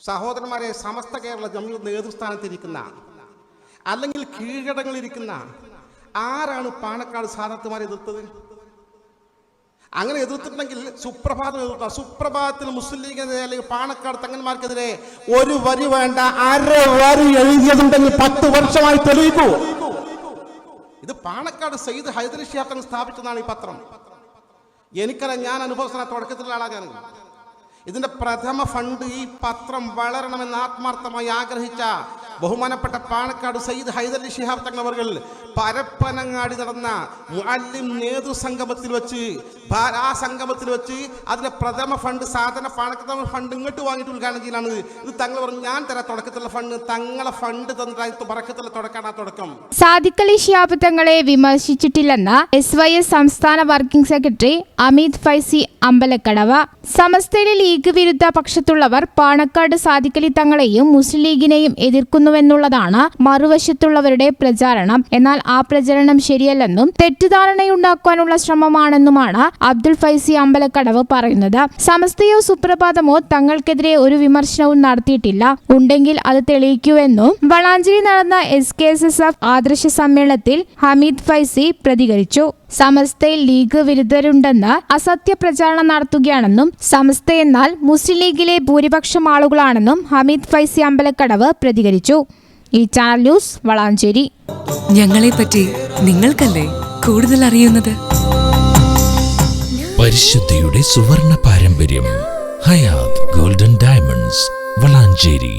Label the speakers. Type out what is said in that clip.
Speaker 1: സഹോദരന്മാരെ, സമസ്ത കേരള ജംഇയ്യത്ത് നേതൃസ്ഥാനത്തിരിക്കുന്ന അല്ലെങ്കിൽ കീഴടങ്ങളിരിക്കുന്ന ആരാണ് പാണക്കാട് സാദാത്തുമാരെ എതിർത്തത്? അങ്ങനെ എതിർത്തിട്ടുണ്ടെങ്കിൽ സുപ്രഭാതം എതിർത്ത സുപ്രഭാതത്തിൽ മുസ്ലിം ലീഗിനെതിരെ അല്ലെങ്കിൽ പാണക്കാട് തങ്ങന്മാർക്കെതിരെ ഒരു വരി വേണ്ട, അര വരി എഴുതിയതുണ്ടെങ്കിൽ 10 വർഷമായി തെളിയിക്കൂ. ഇത് പാണക്കാട് സയ്യിദ് ഹൈദരലി ശിഹാബ് തങ്ങൾ സ്ഥാപിച്ചതാണ് ഈ പത്രം. എനിക്കറിയാം, ഞാൻ അനുഭവസ്ഥന തുടക്കത്തിലുള്ള ആളാണ്. ഇതിന്റെ പ്രഥമ ഫണ്ട് ഈ പത്രം വളരണമെന്ന് ആത്മാർത്ഥമായി ആഗ്രഹിച്ച ബഹുമാനപ്പെട്ട പാണക്കാട് സയ്യിദ് ഹൈദരലി ശിഹാബ് തങ്ങൾ അവർ പരപ്പനങ്ങാടി നടന്ന മുഅല്ലിം നേതൃസംഗമത്തിൽ വെച്ച് ആ സംഗമത്തിൽ വെച്ച് അതിന്റെ പ്രഥമ ഫണ്ട് സാധന പാണക്കാട് ഫണ്ട് ഇങ്ങോട്ട് വാങ്ങിയിട്ട് ഉദ്ഘാടനം ചെയ്യലാണ്. ഇത് തങ്ങൾ പറഞ്ഞു, ഞാൻ തരാം തുടക്കത്തിലുള്ള ഫണ്ട്, തങ്ങളെ ഫണ്ട് തന്നിട്ട് പറക്കത്തിലുള്ള തുടക്കാണ് ആ തുടക്കം.
Speaker 2: സാദിഖ് അലി ശിഹാബ് തങ്ങളെ വിമർശിച്ചിട്ടില്ലെന്ന് SYS സംസ്ഥാന വർക്കിംഗ് സെക്രട്ടറി അമീദ് ഫൈസി അമ്പലക്കടവ്. സമസ്തയിലെ ലീഗ് വിരുദ്ധ പക്ഷത്തുള്ളവർ പാണക്കാട് സാദിഖ് അലി തങ്ങളെയും മുസ്ലിം ലീഗിനെയും എതിർക്കുന്നുവെന്നുള്ളതാണ് മറുവശത്തുള്ളവരുടെ പ്രചാരണം. എന്നാൽ ആ പ്രചരണം ശരിയല്ലെന്നും തെറ്റിദ്ധാരണയുണ്ടാക്കാനുള്ള ശ്രമമാണെന്നുമാണ് അബ്ദുൽ ഫൈസി അമ്പലക്കടവ് പറയുന്നത്. സമസ്തയോ സുപ്രഭാതമോ തങ്ങൾക്കെതിരെ ഒരു വിമർശനവും നടത്തിയിട്ടില്ല. ഉണ്ടെങ്കിൽ അത് തെളിയിക്കുമെന്നും വളാഞ്ചേരി നടന്ന SKSF ആദർശ സമ്മേളനത്തിൽ ഹമീദ് ഫൈസി പ്രതികരിച്ചു. സമസ്തയിൽ ലീഗ് വിരുദ്ധരുണ്ടെന്ന് അസത്യ പ്രചാരണം നടത്തുകയാണെന്നും സമസ്തയെന്നാൽ മുസ്ലിം ലീഗിലെ ഭൂരിപക്ഷം ആളുകളാണെന്നും ഹമീദ് ഫൈസി അമ്പലക്കടവ് പ്രതികരിച്ചു. ഈ ചാനൽ ന്യൂസ് വളാഞ്ചേരി.
Speaker 3: ഞങ്ങളെപ്പറ്റി നിങ്ങൾക്കല്ലേ കൂടുതൽ അറിയുന്നത്?
Speaker 4: പരിശുദ്ധിയുടെ സുവർണ പാരമ്പര്യം. Hayath golden diamonds, Valanchery.